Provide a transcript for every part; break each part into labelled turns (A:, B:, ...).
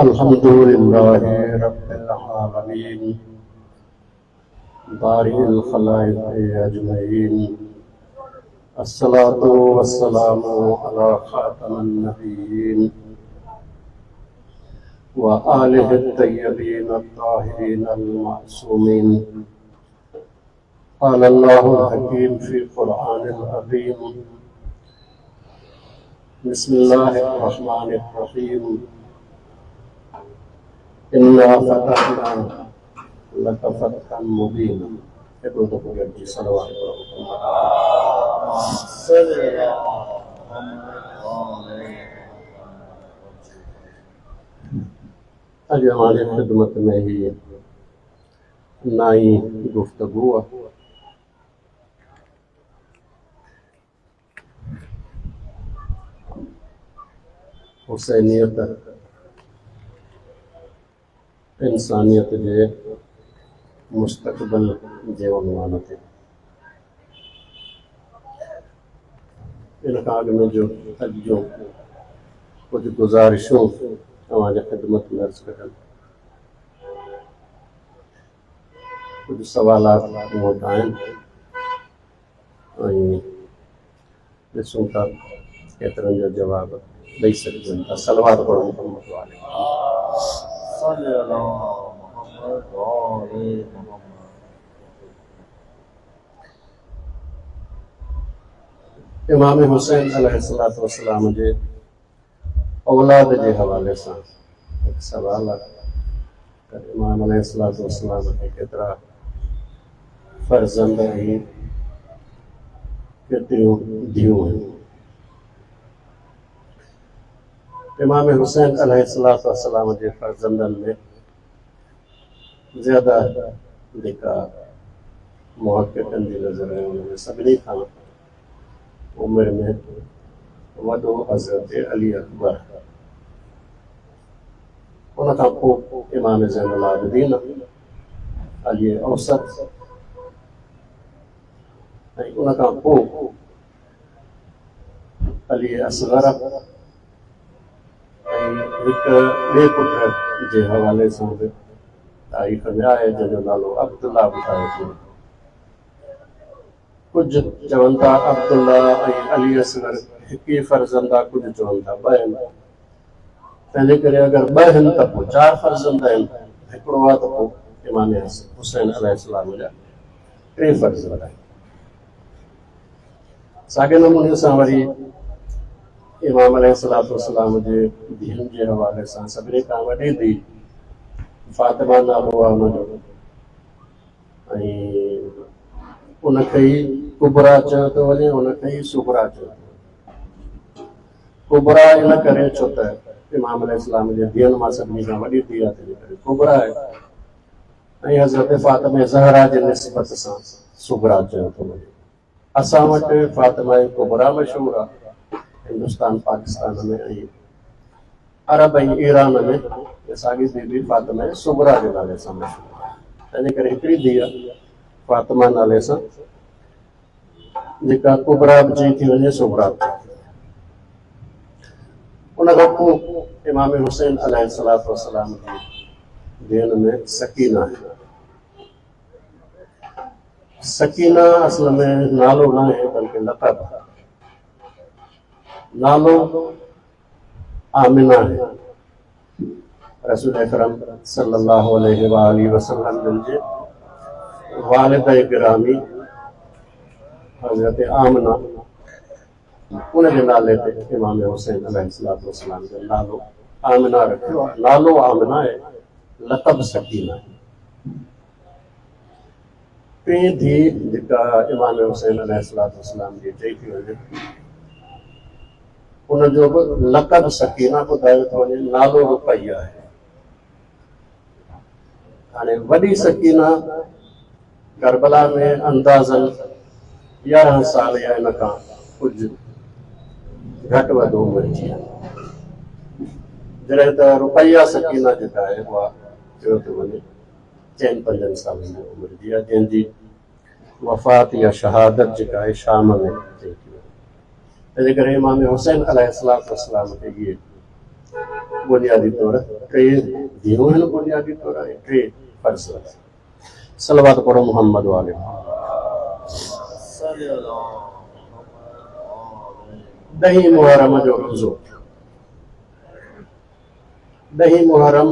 A: अल्हम्दुलिल्लाहि रब्बिल आलमीन बारिल खलाइक़ अजमईन अस्सलातु वस्सलामु अला खातमिन नबिय्यीन व आलिहि तय्यबीन अत्ताहिरीन अल-मासूमीन। क़ाल अल्लाहुल हकीम फ़ी क़ुरआनिल अज़ीम बिस्मिल्लाहिर रहमानिर रहीम इन्ना फ़तहना लक फ़तहन मुबीना। एक दो जी सलवात आज हमारी खिदमत में ही नई गुफ्तगू हुसैनियत इंसानियत जे मुस्तक़बिल जे उन्वान ते इन खां अॻु में जो अॼु जो कुझु गुज़ारिशूं तव्हांजे ख़िदमत में अर्ज़ कनि, कुझु सवालात मूं वटि आहिनि ऐं ॾिसूं था केतिरनि जा जवाब ॾेई सघजनि था। सलवात पढ़ो मुहम्मद वाले इमाम हुसैन अलैहिस्सलातु वस्सलाम जे औलाद जे हवाले सां हिकु सवाल आहे त इमाम अलैहिस्सलातु वस्सलाम खे केतिरा फ़र्ज़ंद ऐं केतिरियूं धीअरूं आहिनि। इमाम हुसैन अलैहिस्सलातु वस्सलाम जे फ़र्ज़ंदनि में ज़्यादा जेका मुहक़क़िक़नि जी नज़र आहे उन में सभिनी खां उमिरि में वॾो हज़रत अली अकबर, उन खां पोइ इमाम ज़ैनुल आबिदीन, अली औसत ऐं उन खां पोइ अली असग़र ऐं हिकु ॿिए पुट जे हवाले सां बि तारीख़ में आहे जंहिंजो नालो अब्दुल्ला ॿुधायो थियो। कुझु चवनि था अब्दुल्ला ऐं अली असग़र हिकु ई फ़र्ज़ंद आहे, कुझु चवनि था ॿ आहिनि। तंहिंजे करे अगरि ॿ आहिनि त पोइ 4 फ़र्ज़ंद आहिनि, हिकिड़ो आहे त पोइ इमाम हुसैन अलैहिस्सलाम जा 3 फ़र्ज़ंद आहिनि। साॻे नमूने सां वरी इमाम अलैहिस्सलातु वस्सलाम जे धीअनि जे हवाले सां सभिनी खां वॾी धीउ फ़ातिमा नालो आहे हुनजो, ऐं उनखे ई कुबरा चयो थो वञे, उनखे ई सुबरा चयो। कुबरा इन करे छो त इमाम अलैहिस्सलाम जे धीअनि मां सभिनी खां वॾी धीउ आहे, तंहिंजे करे कुबरा आहे, ऐं हज़रत फ़ातिमा ज़हरा जे निस्बत सां सुबरा चयो थो वञे। असां वटि फ़ातिमा कुबरा मशहूरु आहे हिंदुस्तान पाकिस्तान में, ऐं अरब ऐं ईरान में साॻी धीउ बि फ़ातिमा सुबरा जे नाले सां मशहूरु आहे। तंहिंजे करे हिकिड़ी धीउ आहे फ़ातिमा नाले सां जेका कुबरा बि चई थी वञे, सुबरा बि चई थी वञे। उन खां पोइ इमाम हुसैन अलैहिस्सलातु वस्सलाम जी धीअनि में सकीना आहे। सकीना असल में नालो न आहे बल्कि लक़ब आहे। नालो आमिना है, रसूल अकरम सल्लल्लाहु अलैहि वसल्लम जे वालिद गिरामी हज़रत आमिना, उन जे नाले ते इमाम हुसैन अलैहिस्सलातु वस्सलाम जो नालो आमिना रखियो आहे। नालो आमिना आहे, लक़ब सकीना आहे। टी धीउ जेका इमाम हुसैन अलैहिस्सलातु वस्सलाम जी चई थी वञे, उनजो बि लक़ब सकीना ॿुधायो थो वञे, नालो रुक़ैया आहे। हाणे वॾी सकीना करबला में अंदाज़न 11 साल या इन खां कुझु घटि वधि उमिरि जी आहे, जॾहिं त रुक़ैया सकीना जेका आहे उहा चयो थो वञे 4-5 सालनि जी उमिरि जी आहे, जंहिंजी वफ़ात या शहादत जेका आहे शाम में थिए थी वञे। तंहिंजे करे इमाम हुसैन अलैहिस्सलातु वस्सलाम खे इहे बुनियादी तौर टे दिनों हैं बुनियादी तौर टे फर्ज सलवात पढ़ो मोहम्मद वाले दही मुहर्रम जो रोज़ो दही मुहर्रम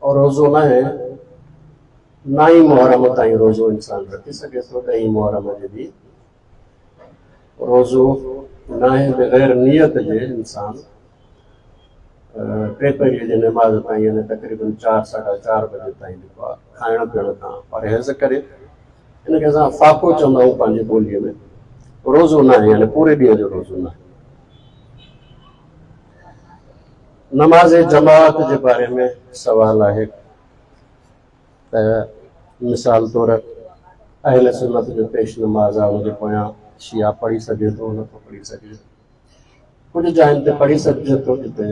A: और रोज़ो न है ना ही मुहर्रम ताईं रोज़ो इंसान रखी सके तो दही मुहर्रम जे ॾींहुं रोज़ो न है बग़ैर नियत जे इंसान टे पहिरीं जे नमाज़ ताईं यानी तक़रीबन 4 बजे ताईं जेको आहे खाइण पीअण खां परहेज़ करे इनखे असां फाको चवंदा आहियूं पंहिंजी ॿोलीअ में रोज़ो न आहे यानी पूरे ॾींहं जो रोज़ो न आहे नमाज़ जमात के बारे में सवाल है मिसाल तौर अहल सुन्नत जो पेश नमाज आहे उनजे पोयां शिया पढ़ी सके तो न तो पढ़ी सके कुछ जाइन ते पढ़ी सके तो जिते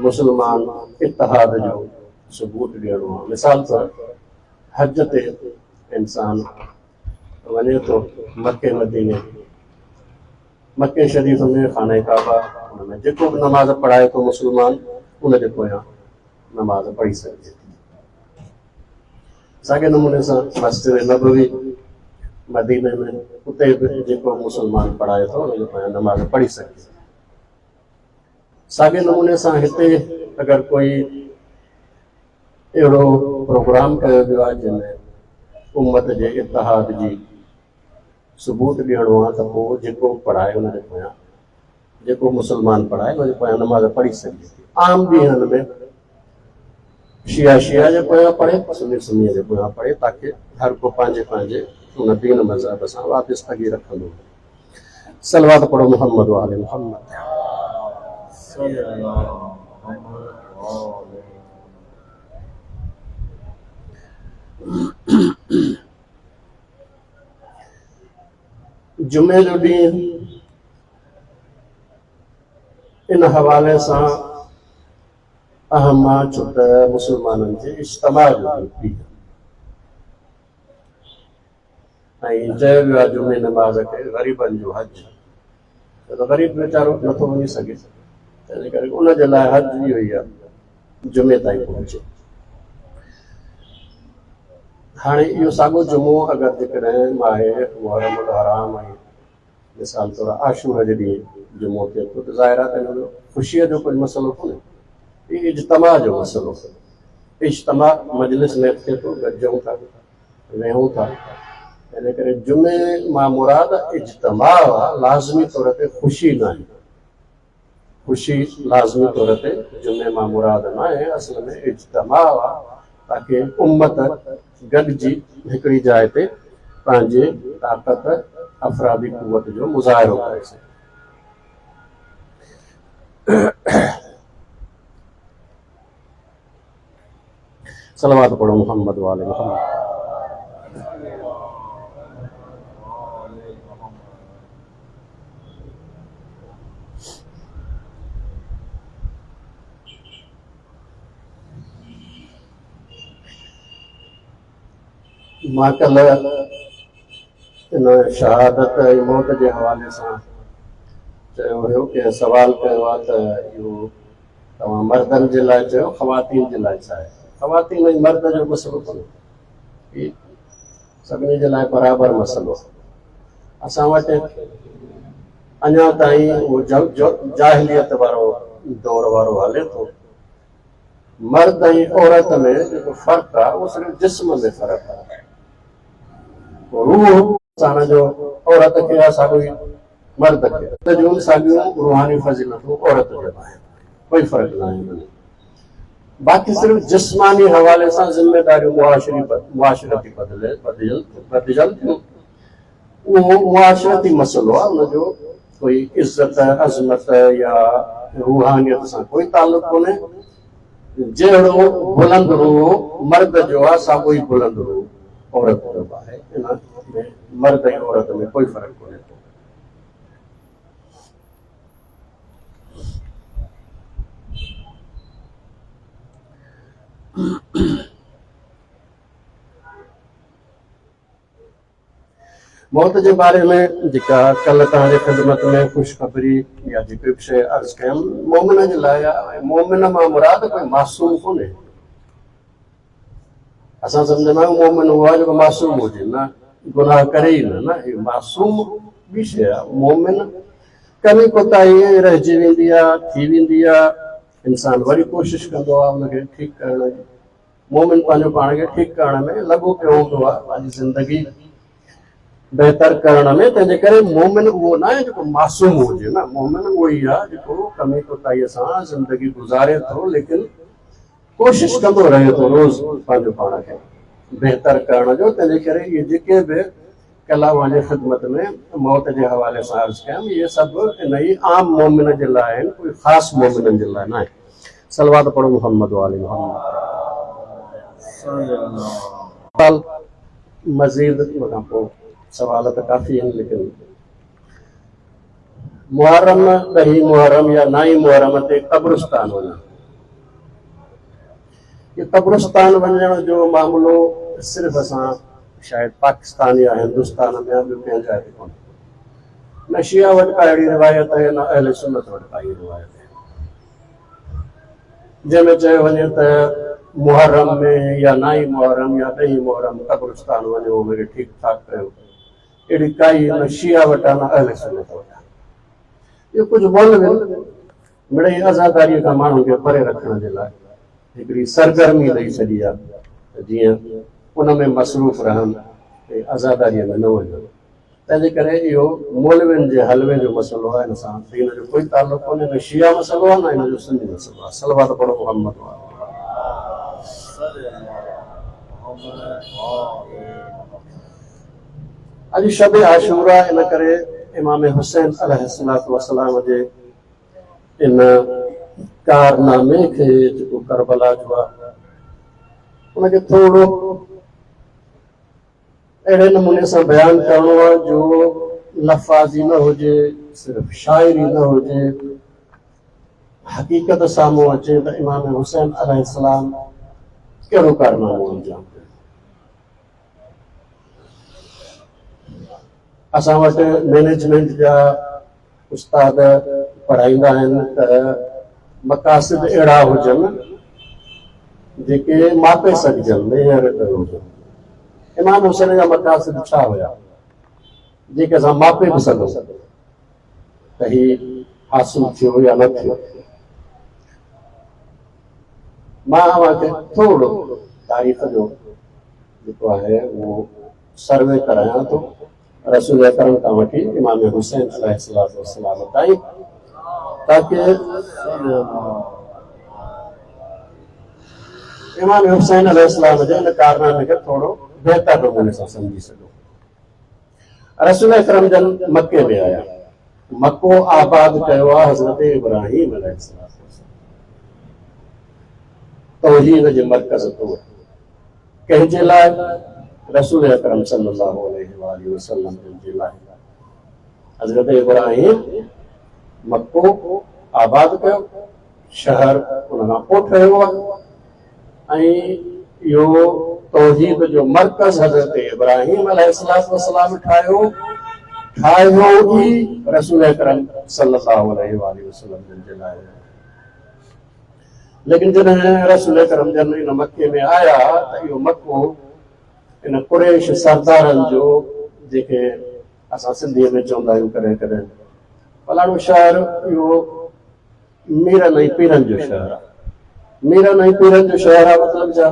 A: मुसलमान इत्तिहाद जो सबूत ॾियणो आहे मिसाल तौर हज ते इंसान वञे तो मक्के मदीने मक्के शरीफ में खाने काबा उनमें जेको भी नमाज पढ़ाए तो मुसलमान उनके पोयां नमाज पढ़ी सके साॻे नमूने सां मस्जिद नबवी मदीने में उते भी जेको मुसलमान पढ़ाए तो उनके पोयां नमाज पढ़ी सके साॻे नमूने सां हिते अगर कोई अहिड़ो प्रोग्राम कयो वियो आहे जंहिंमें उम्मत जे इत्तिहाद जी सबूत ॾियणो आहे त पोइ जेको पढ़ाए उनजे पोयां जेको मुसलमान पढ़ाए उनजे पोयां नमाज़ पढ़ी सघे थी आम ॾींहंनि में शिया जे पोयां पढ़े सुन्नी जे पोयां पढ़े ताकि हर को पंहिंजे पंहिंजे उन दीन मज़हब सां वाबस्तगी रखंदो सलवात पढ़ो मोहम्मद वाले मोहम्मद जुमे जो ॾींहुं इन हवाले सां अहम आहे छो त मुसलमाननि जे इज्तिमा जो ॾींहुं ऐं चयो वियो आहे जुमे नमाज़ खे ग़रीबनि जो हज छो त ग़रीब वीचारो नथो वञी सघे तंहिंजे करे उनजे लाइ हज इहो ई आहे जुमे ताईं पहुचे हाणे इहो साॻियो जुमो अगरि जेकॾहिं माहे मुहर्रम हराम ऐं मिसाल तौर आशूर जे ॾींहुं जुमो थिए थो त ज़ाहिर आहे त हिन में ख़ुशीअ जो कोई मसइलो कोन्हे इहो इज्तिमा जो मसइलो इज्तिमा मजलिस में थिए थो गॾिजूं था वेहूं था इन करे जुमे मां मुराद इज्तिमा आहे लाज़मी तौर ते ख़ुशी न आहे ख़ुशी लाज़मी तौर ते जुमे मां मुराद न आहे असल में इज्तिमा आहे ताकि उम्मत गॾिजी हिकिड़ी जाइ ते पंहिंजे ताक़त अफ़रादी क़ुवत जो मुज़ाहिरो करे सघे सलवात पढ़ो मोहम्मद वाले मोहम्मद मां कल इन शहादत ऐं मौत जे हवाले सां चयो हुयो कि सवाल कयो आहे त इहो तव्हां मर्दनि जे लाइ चयो ख़वातीन जे लाइ छा आहे ख़वातीन ऐं मर्द जो मसइलो कोन्हे सभिनी जे लाइ बराबरि मसइलो असां वटि अञा ताईं उहो जाहिलियत वारो दौर वारो हले थो मर्द ऐं औरत में जेको फ़र्क़ु आहे उहो सिर्फ़ु जिस्म में फ़र्क़ु आहे रूह इंसान जो औरत खे आहे साॻियो ई मर्द खे जूं साॻियूं रूहानी फज़ीलतूं औरत जे आहिनि कोई फ़र्क़ु न आहे हिन बाक़ी सिर्फ़ु जिस्मानी हवाले सां ज़िम्मेदारियूं मुआशरती बदिजल थियूं उहो मुआशरती मसइलो आहे उनजो कोई इज़त अज़मत या रूहानियत सां कोई ताल्लुक़ कोन्हे जहिड़ो बुलंद रूह मर्द जो आहे साॻियो ई बुलंद रूह औरत जो आहे इन में मर्द ऐं औरत में कोई फ़र्क़ु कोन्हे मौत के बारे में जेका कल तव्हांजे ख़िदमत में ख़ुशख़बरी या जेके बि शइ अर्ज़ु कयमि, मोमिन जे लाइ आहे। मोमिन मां मुराद कोई मासूम कोन्हे। असां सम्झंदा आहियूं मोमिन उहो आहे जेको मासूम हुजे, न गुनाह करे ई न। इहो मासूम ॿी शइ आहे। मोमिन कमी कोताही रहिजी वेंदी आहे, थी वेंदी आहे, इंसान वरी कोशिशि कंदो आहे उनखे ठीकु करण जी। मोमिन पंहिंजो पाण खे ठीकु करण में लॻो पियो हूंदो आहे, पंहिंजी ज़िंदगी बहितर करण में। तंहिंजे करे मोमिन उहो न आहे जेको मासूम हुजे न। मोमिन उहो ई आहे जेको कमी कोताहीअ सां ज़िंदगी गुज़ारे थो, लेकिन कोशिशि कंदो रहे थो रोज़ पंहिंजो पाण खे बहितर करण जो। तंहिंजे करे इहे जेके बि कलाम जे ख़िदमत में मौत जे हवाले सां अर्ज़ु कयमि, इहे सभु इन ई आम मोमिन जे लाइ आहिनि, कोई ख़ासि मोमिननि जे लाइ न आहे। सलवात पढ़ो मोहम्मद वाले मोहम्मद। मज़ीद खां पोइ सवाल त काफ़ी आहिनि, लेकिन मुहर्रम, 10 मुहर्रम या 9 मुहर्रम ते क़ब्रिस्तान वञणु। ये क़ब्रिस्तान वञण जो मामलो सिर्फ़ु असां शायदि पाकिस्तान या हिंदुस्तान में ॿियो कंहिं जाइ ते कोन्हे। न शिया वटि का अहिड़ी रिवायत आहे, न अहले सुन्नत वटि का इहा रिवायत आहे जंहिंमें चयो वञे त मुहर्रम में या 9 मुहर्रम या 10 मुहर्रम क़ब्रिस्तान वञो, उनखे ठीकु ठाक कयो। अहिड़ी काई न शिया वटि आहे, न अहले सुन्नत वटि आहे। इहो कुझु मोल मिड़ई आज़ादारीअ खां माण्हुनि खे परे रखण जे लाइ हिकिड़ी सरगर्मी ॾेई छॾी आहे, जीअं उन में मसरूफ़ रहनि, आज़ादारीअ में न वञनि। तंहिंजे करे इहो मौलवियुनि जे हलवे जो मसइलो आहे, हिन सां दीन जो कोई तालुक़ कोन्हे। न शिया मसइलो आहे, न हिन जो सुन्नी मसइलो आहे। सलवात पढ़ो मोहम्मद वाले। अॼु शब आशूरा, इन करे इमाम हुसैन अलैहिस्सलातु वस्सलाम जे इन कारनामे खे जेको करबला जो आहे, उनखे थोरो अहिड़े नमूने सां बयानु करणो आहे जो लफ़ाज़ी न हुजे, सिर्फ़ु शाइरी न हुजे, हक़ीक़त साम्हूं अचे त इमाम हुसैन अलैहिस्सलाम कहिड़ो कारनामो अंजाम कयो। असां वटि मैनेजमेंट जा उस्ताद पढ़ाईंदा आहिनि त मक़ासिद अहिड़ा हुजनि जेके मापे सघजनि, मेयर हुजनि। इमाम हुसैन जा मक़ासिद छा हुया जेके असां मापे बि सघूं त ही हासिल थियो या न थियो। मां अव्हांखे थोरो तारीख़ जो जेको आहे उहो सर्वे करायां थो, रसूल अकरम खां वठी इमाम हुसैन अलैहिस्सलातु वस्सलाम ताईं, ताकि इमाम हुसैन अलैहिस्सलाम जे इन कारनामे खे थोरो बहितर नमूने सां सम्झी सघो। रसूल अकरम जन मके में आया, मको आबाद कयो आहे हज़रत इब्राहिम अलैहिस्सलाम, तौहीद जे मरकज़ तौर। कंहिंजे लाइ? रसूल अकरम सल्लल्लाहु अलैहि वसल्लम जे लाइ। हज़रत इब्राहिम मको आबाद कयो, शहर उन खां पोइ ठहियो आहे, ऐं इहो तौहीद जो मरकज़ हज़रत इब्राहिम अलैहिस्सलातु वस्सलाम ठाहियो ई रसूल अकरम सल्लल्लाहु अलैहि वसल्लम जे लाइ। लेकिन जॾहिं रसूल अकरम जन इन मके में आया त इहो मको इन कुरैश सरदारनि जो, जेके असां सिंधीअ में चवंदा आहियूं कॾहिं कॾहिं फलाणो शहर, इहो मीरनि ऐं पीरनि जो शहर आहे। मीरनि ऐं पीरनि जो शहर आहे मतिलबु छा?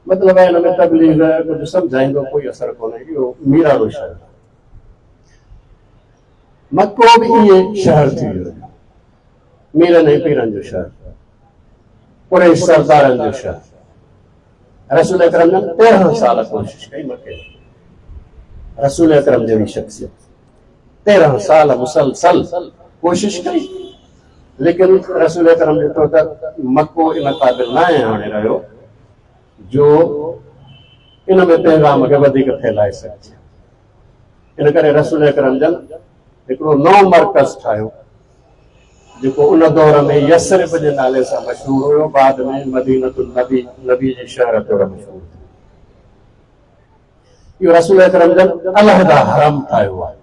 A: मतिलबु आहे हिन में तबलीग कुझु सम्झाईंदो कोई असरु कोन्हे, इहो मीरानो शहर आहे। मको बि इहे शहर थी वियो, मीरनि ऐं पीरनि जो शहर, कुरैश सरदारनि जो शहर। रसूल अकरम ने 13 साल कोशिश कई मके में। रसूल अकरम जहिड़ी शख्सियत 13 साल मुसलसल कोशिश कई, लेकिन रसूल अकरम ॾिठो त मको इन क़ाबिल न आहे हाणे रहियो जो इन में पैगाम खे वधीक फैलाए सघिजे। इन करे रसूल अकरम जन हिकिड़ो नओं मर्कज़ ठाहियो, जेको उन दौर में यसरिब जे नाले सां मशहूर हुयो, बाद में मदीनतुन नबी, नबी जी शहर तौर मशहूर थियो। इहो रसूल अकरम जन अलहदा हरम ठाहियो आहे,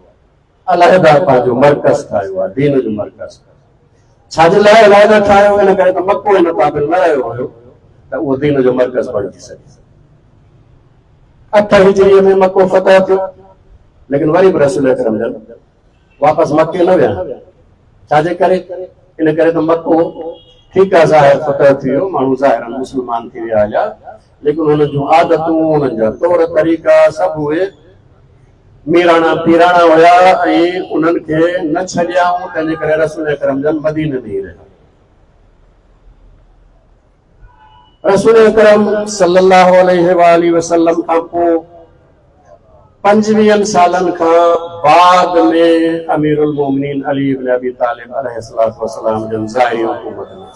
A: अलहदा पंहिंजो मर्कज़ ठाहियो आहे, दीन जो मर्कज़। छाजे लाइ अलहदा ठाहियो? इन करे त मको हिन क़ाबिल न रहियो हुयो त उहो दीन जो मर्कज़ बणिजी सघे। 8 हिजरीअ में मको फतह थियो, लेकिन वरी बि रसूल अकरम जन वापसि मके न विया। छाजे करे? इन करे त मको ठीकु आहे, ज़ाहिर फतह थी वियो, माण्हू ज़ाहिरन मुस्लमान थी विया हुया, लेकिन हुन जूं आदतूं, हुननि जा तौर तरीक़ा सभु उहे मीराणा पीराणा हुया ऐं उन्हनि खे न छॾियाऊं। तंहिंजे करे रसूल अकरम जन मदीने में ई रहिया। रसूल अकरम सल्लल्लाहु अलैहि वसल्लम खां पोइ 25 सालनि खां बाद में अमीरुल मोमिनीन अली इब्न अबी तालिब अलैहिस्सलातु वस्सलाम जन ज़ाहिरी हुकूमत में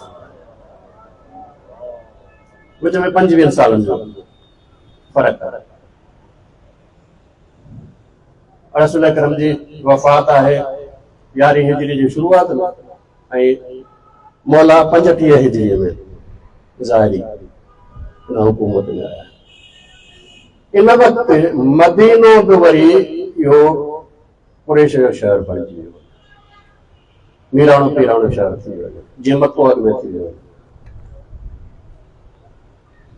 A: विच में 25 सालनि जो फ़र्क़ु आहे। रसूल अकरम जी वफ़ात आहे 11 हिजरी जी शुरूआत में ऐं मौला 35 हिजरीअ में ज़ाहिरी हुकूमत में आया। इन वक़्तु मदीनो बि वरी इहो कुरैश जो शहर बणिजी वियो, मीराणो पीराणो शहर थी वियो, जीअं मको अॻु में थी वियो।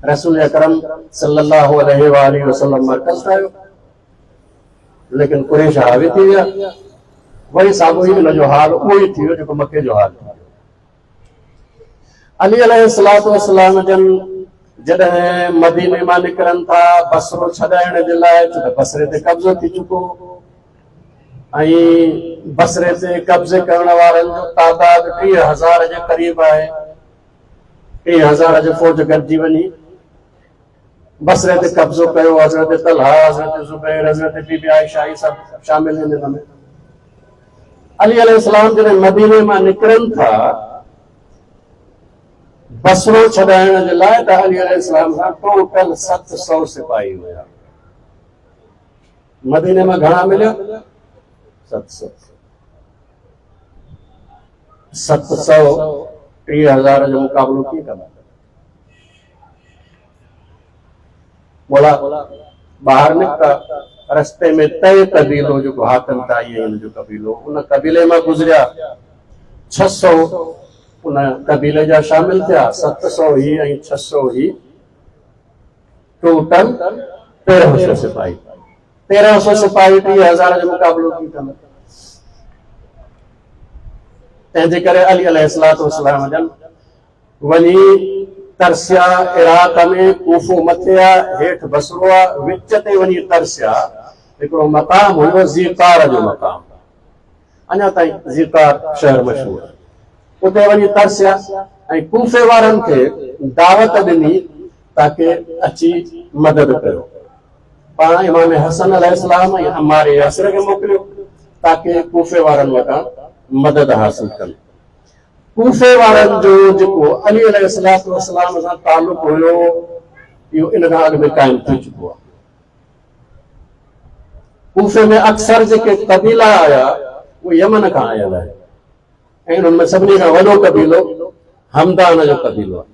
A: रसूल अकरम सल्लल्लाहु अलैहि वसल्लम मरकज़ ठाहियो, लेकिन कुरैश हावी थी विया। वरी साॻियो ई हुन जो हाल उहो ई थी वियो जेको मके जो हाल थी वियो। अली अलैहिस्सलातु वस्सलाम जन जॾहिं मदीने मां निकिरनि था बसरो छॾाइण जे लाइ, छो त बसरे ते कब्ज़ो थी चुको ऐं बसरे ते कब्ज़े करण वारनि जो तादाद 3000 जे क़रीब आहे। 3000 जो फ़ौज गॾिजी वञी बसरे ते कब्ज़ो कयो। हज़रत तलहा, हज़रत ज़ुबैर, हज़रत बीबी आयशा ई सभु शामिल आहिनि हिन में। अली अलैहिस्सलाम जॾहिं मदीने मां निकिरनि था बसरो छॾाइण जे लाइ, त अली अलैहिस्सलाम खां टोटल 700 सिपाही हुया। मदीने में घणा मिलिया? 700। 3000 जो मुक़ाबिलो कीअं कंदा? बोला ॿाहिरि निकिता, रस्ते में तय कबीलो जेको हाकम ताई आहे हिन जो कबीलो, उन कबीले मां गुज़रिया। 600 उन कबीले जा शामिल थिया। 700 ही ऐं 600 ही टोटल 1300 सिपाही। 1300 सिपाही 3000 जो मुक़ाबिलो कीअं कंदा? तंहिंजे करे अली अलैहिस्सलातु वस्सलाम जन वञी तरसिया इराक में, कूफो मथे आहे, हेठि बसरो आहे, विच ते वञी तरसिया। हिकिड़ो मक़ाम हुयो ज़ीकार जो मक़ाम, अञा ताईं ज़ीकार शहर मशहूरु आहे। उते वञी तरसिया ऐं कूफे वारनि खे दावत ॾिनी ताकि अची मदद कयो। पाण इमाम हसन अलैहिस्सलाम ऐं अम्मार यासिर खे मोकिलियो ताकि कूफे वारनि वटां मदद हासिल कनि। कूफे वारनि जो जेको अली अलैहिस्सलातु वस्सलाम सां तालुक़ हुयो, इहो इन खां अॻु में क़ाइमु थी चुको आहे। कूफे में अक्सर जेके कबीला आया उहे यमन खां आयल आहिनि ऐं उन्हनि में सभिनी खां वॾो कबीलो हमदान जो कबीलो आहे।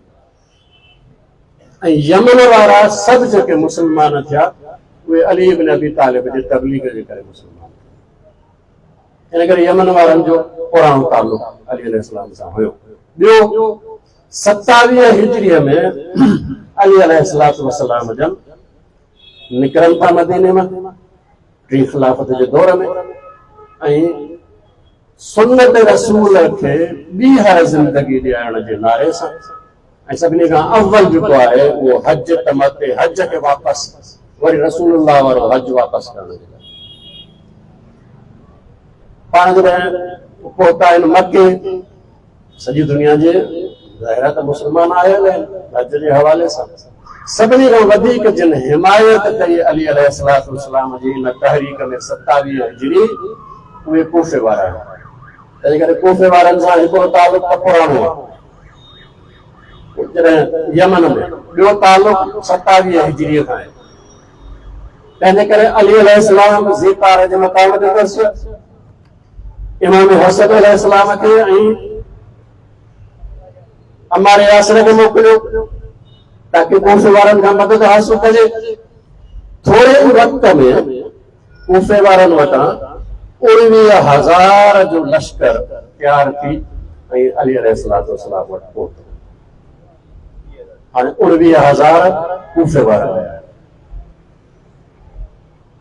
A: ऐं यमन वारा सभु जेके मुस्लमान थिया उहे अली इब्न अबी तालिब जे तबलीग जे करे मुस्लमान थिया। इन करे यमन वारनि जो पुराणो तालुक़ अली अलैहिस्सलाम सां हुयो। ॿियो 27 हिजरीअ में अली अलैहिस्सलातु वस्सलाम जन निकिरनि था मदीने मां 3 ख़िलाफ़त जे दौर में ऐं सुन्नत रसूल खे ॿीहर ज़िंदगी ॾियारण जे नारे सां ऐं सभिनी खां अव्वल जेको आहे उहो हज तमते हज खे वापसि वरी रसूलुल्लाह वारो हज वापसि करण जे लाइ पाण जॾहिं पहुता आहिनि मके, सॼी दुनिया जे ज़ाहिर त मुस्लमान आयल आहिनि हज जे हवाले सां। सभिनी खां वधीक जिन हिमायत कई अली अलैहिस्सलातु वस्सलाम जी इन तहरीक में 27 हिजरी, उहे कूफे वारा आहिनि। तंहिं करे कूफे वारनि सां हिकिड़ो तालुक़ पुराणो आहे जॾहिं यमन में, ॿियो तालुक़ 27 हिजरीअ खां आहे। तंहिंजे करे अली अलैहिस्सलाम ज़ीकार जे मक़ाम ते तरसियो, इमाम हसन अलैहिस्सलाम खे ऐं अम्मार यासिर खे मोकिलियो ताकि कूफे वारनि खां मदद हासिल कजे। थोड़े वक्त में कूफे वारनि वटां 19,000 जो लश्कर तैयार थी ऐं अली अलैहिस्सलातु वस्सलाम वटि पहुतो। हाणे 19,000 कूफे वारा आया।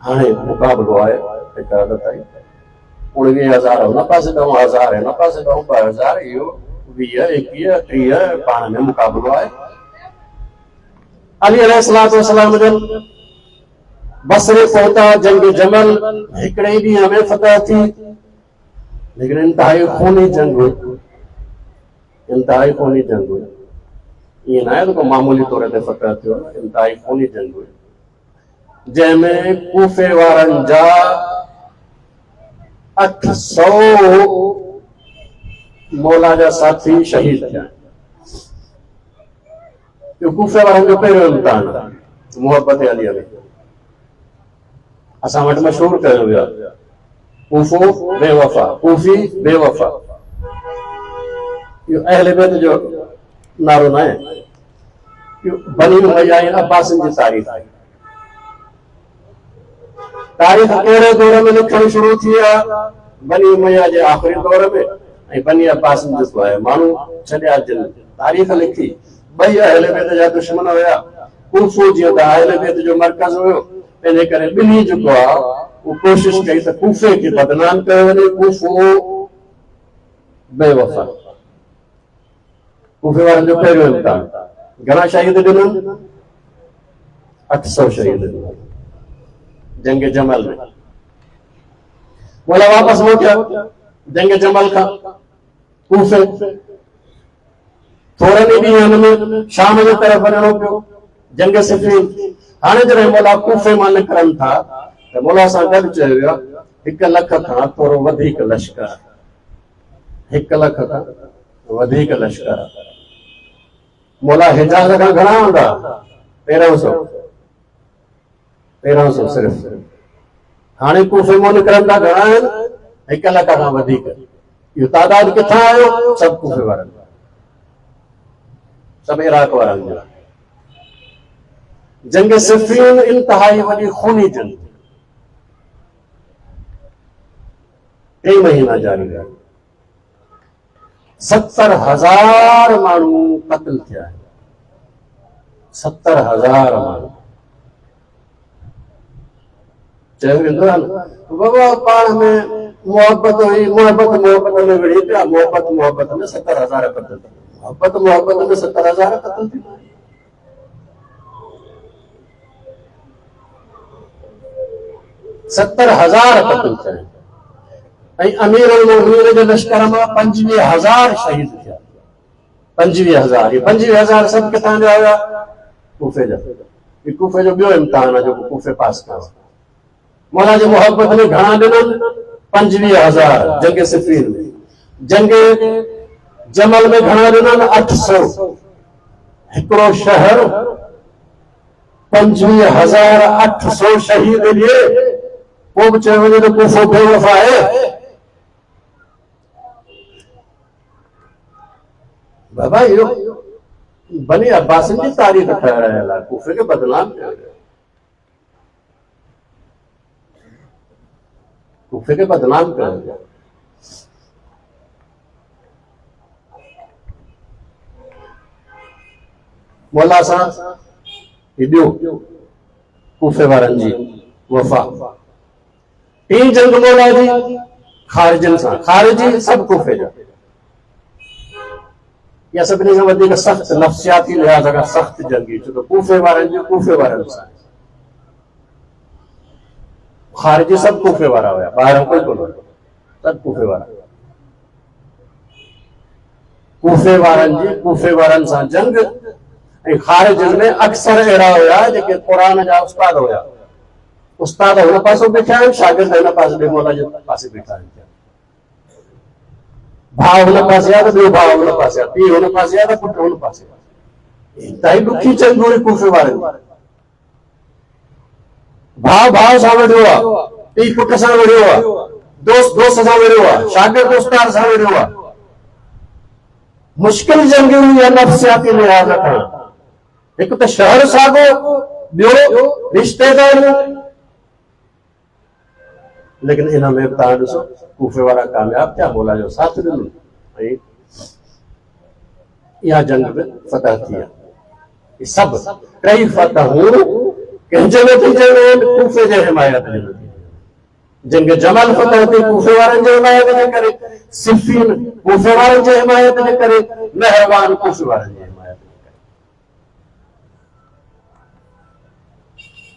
A: हाणे मुक़ाबिलो आहे हिकु हद ताईं 19,000 हुन पासे ॾहूं 1000 हिन पासे ॾहूं 2000 इहो 20 21 30 पाण में मुक़ाबिलो आहे। अली अलैहिस्सलातु वस्सलाम जन बसरे पहुता, जंग जमल हिकिड़े ॾींहं में फतह थी, लेकिन इंतहाई खूनी जंग हुई, इंतहाई खूनी जंग हुई। ईअं न आहे त को मामूली तौर ते फतह थियो, इंतहाई खूनी जंग हुई, जंहिंमें कूफे वारनि जा 800 मौला जा साथी शहीद थिया। इहो कूफे वारनि जो पहिरियों इम्तिहान आहे मुहबत अली में। असां वटि मशहूरु कयो वियो आहे कूफो बेवफा, कूफी बेवफा। इहो अहले बैत जो नारो न आहे, इहो बनी उमय्या ऐं अब्बासिन जी तारीख़ आहे। तारीख़ कहिड़े दौर में लिखणु शुरू थी आहे? बनी उमय्या जे आख़िरी दौर में ऐं बनी अब्बासिन जेको आहे माण्हू छॾिया जिन तारीख़ लिखी। ॿई अहले बैत जा दुश्मन हुया। कूफो जीअं त अहले बैत जो मर्कज़ हुयो, तंहिंजे करे ॿिन्ही जेको आहे उहो कोशिशि कई त कूफे खे बदनाम कयो वञे। कूफो बेवफा, कूफे वारनि जो पहिरियों इम्तिहान। घणा शहीद ॾिननि? 800 शहीद ॾिननि जंग जमल में। मौला वापसि मोटिया जंग जमल खां कूफे। थोरनि ई ॾींहंनि में शाम जे तरफ़ वञणो पियो, जंग सिफ़ीन। हाणे जॾहिं मौला कूफे मां निकिरनि था त मौला सां गॾु चयो वियो 1 लख खां थोरो वधीक लश्कर, 1 लख खां वधीक लश्कर। मौला हिजाज़ खां घणा हूंदा? 1300 सिर्फ़। हाणे कूफे मां निकिरनि था घणा आहिनि? 1 लख खां वधीक। इहो तादाद किथां आयो? सभु कूफे वारनि, सभु इराक वारनि जो। जंग सिफ़ीन इंतहाई वॾी खूनी जंग, 3 महीना जारी रही। 70,000 माण्हू क़त्ल थिया आहिनि। 70,000 माण्हू। चयो वेंदो आहे न बाबा पाण में मोहबत हुई, मोहबत में विढ़ी पिया, मोहबत में 70,000 क़त्ल थी। मोहबत में 70,000 क़त्ल थी। 70,000 क़त्ल थिया। ऐं अमीर अल मोमिनीन जे लश्कर मां 25,000 शहीद थिया। 25,000। 25,000 सभु किथां जा हुया? कूफे जा। हीउ कूफे जो ॿियो इम्तिहान आहे जेको कूफे पास कयो। मौला जी मोहबत में घणा ॾिननि? 25,000 जंग सिफ़ीन में। जंग जमल में घणा ॾिननि? 800। हिकिड़ो शहर 25,800 शहीद ॾिए, पोइ बि चयो वञे त कूफो बेवफा आहे। बाबा इहो बनी अब्बासिन जी तारीख़ ठहिरायल आहे, कूफे खे बदनाम कयो वियो। कूफे खे बदनाम कयो वियो। मौला सां ॿियो कूफे वारनि जी वफ़ा। 3 जंग मौला जी ख़ारिजनि सां। ख़ारिजी सभु कूफे जा। या सभिनी खां वधीक सख़्त नफ़्सियाती लिहाज़ खां सख़्त जंगी, छो त कूफे वारनि जी कूफे वारनि सां। ख़ारिजी सभु कूफे वारा हुया, ॿाहिरां कोई कोन हुयो, सभु कूफे वारा। कूफे वारनि जी कूफे वारनि सां जंग। ऐं ख़ारिजनि में अक्सर अहिड़ा हुया जेके क़ुरान जा उस्ताद हुया। उस्ताद हुन पासे बीठा आहिनि, शागिर्द हिन पासे, ॿिए मौला जे पासे बीठा आहिनि। भाउ हुन पासे आहे त ॿियो भाउ हुन पासे आहे, पीउ हुन पासे आहे त पुटु हुन पासे आहे। इंतहाई ॾुखी जंग हुई कूफे वारनि जी। भाउ सां विढ़ियो आहे, पीउ पुट सां विढ़ियो आहे, दोस्त सां विढ़ियो आहे, शागिर्द उस्ताद सां विढ़ियो आहे। मुश्किल जंग हुई नफ़्सियाती लिहाज़ खां। हिकु त शहर साॻो, ॿियो रिश्तेदार, लेकिन इन में बि तव्हां ॾिसो कूफे वारा कामयाब थिया, मौला जो साथ ॾिनो ऐं इहा जंग में फतह थी आहे। ये सब कई फतहूं कंहिंजे नतीजे में कूफे जे हिमायत जे नतीजे, जंग जमल फतह थी कूफे वारनि जे हिमायत जे करे, सिफ़ीन कूफे वारनि जे हिमायत जे करे, नहरवान कूफे वारनि जे हिमायत जे करे।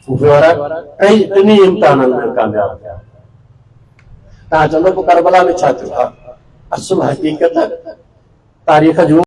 A: कूफे वारा कई इन्ही इम्तिहाननि में कामयाब थिया। तव्हां चवंदो पोइ करबला में छा थियो? असुल हक़ीक़त तारीख़ जूं